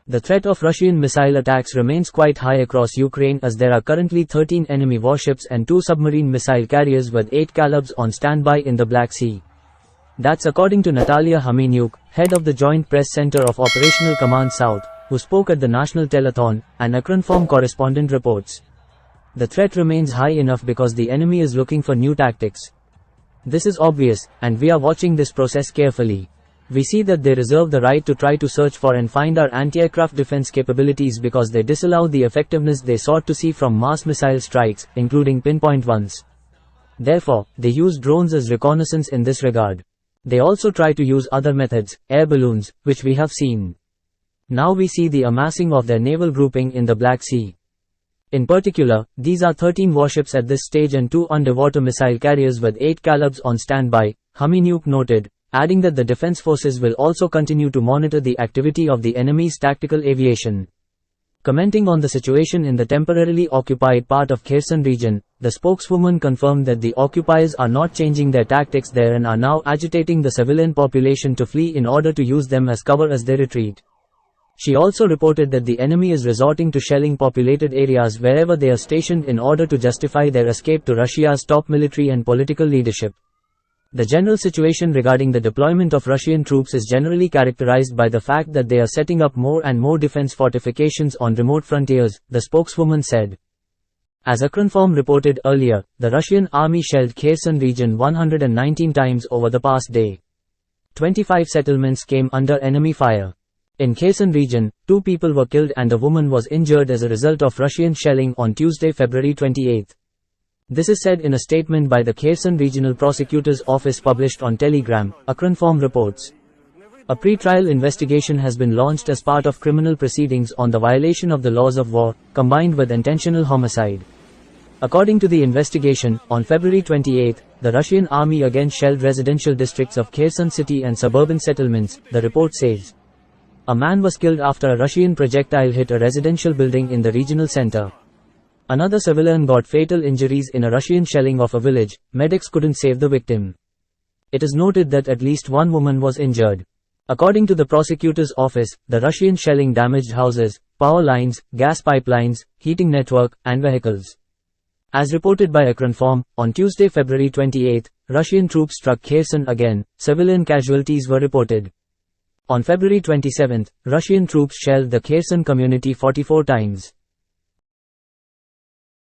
The threat of Russian missile attacks remains quite high across Ukraine as there are currently 13 enemy warships and 2 submarine missile carriers with 8 Kalibrs on standby in the Black Sea. That's according to Natalia Humeniuk, head of the Joint Press Center of Operational Command South, who spoke at the national telethon, and Ukrinform correspondent reports. The threat remains high enough because the enemy is looking for new tactics. This is obvious, and we are watching this process carefully. We see that they reserve the right to try to search for and find our anti-aircraft defense capabilities because they disallow the effectiveness they sought to see from mass missile strikes, including pinpoint ones. Therefore, they use drones as reconnaissance in this regard. They also try to use other methods, air balloons, which we have seen. Now we see the amassing of their naval grouping in the Black Sea. In particular, these are 13 warships at this stage and 2 underwater missile carriers with 8 Kalibrs on standby, Humeniuk noted, adding that the defense forces will also continue to monitor the activity of the enemy's tactical aviation. Commenting on the situation in the temporarily occupied part of Kherson region, the spokeswoman confirmed that the occupiers are not changing their tactics there and are now agitating the civilian population to flee in order to use them as cover as they retreat. She also reported that the enemy is resorting to shelling populated areas wherever they are stationed in order to justify their escape to Russia's top military and political leadership. The general situation regarding the deployment of Russian troops is generally characterized by the fact that they are setting up more and more defense fortifications on remote frontiers, the spokeswoman said. As Ukrinform reported earlier, the Russian army shelled Kherson region 119 times over the past day. 25 settlements came under enemy fire. In Kherson region, 2 people were killed and a woman was injured as a result of Russian shelling on Tuesday, February 28. This is said in a statement by the Kherson Regional Prosecutor's Office published on Telegram, Ukrinform reports. A pre-trial investigation has been launched as part of criminal proceedings on the violation of the laws of war, combined with intentional homicide. According to the investigation, on February 28, the Russian army again shelled residential districts of Kherson city and suburban settlements, the report says. A man was killed after a Russian projectile hit a residential building in the regional center. Another civilian got fatal injuries in a Russian shelling of a village. Medics couldn't save the victim. It is noted that at least 1 woman was injured. According to the prosecutor's office, the Russian shelling damaged houses, power lines, gas pipelines, heating network, and vehicles. As reported by Ukrinform, on Tuesday, February 28, Russian troops struck Kherson again. Civilian casualties were reported. On February 27, Russian troops shelled the Kherson community 44 times.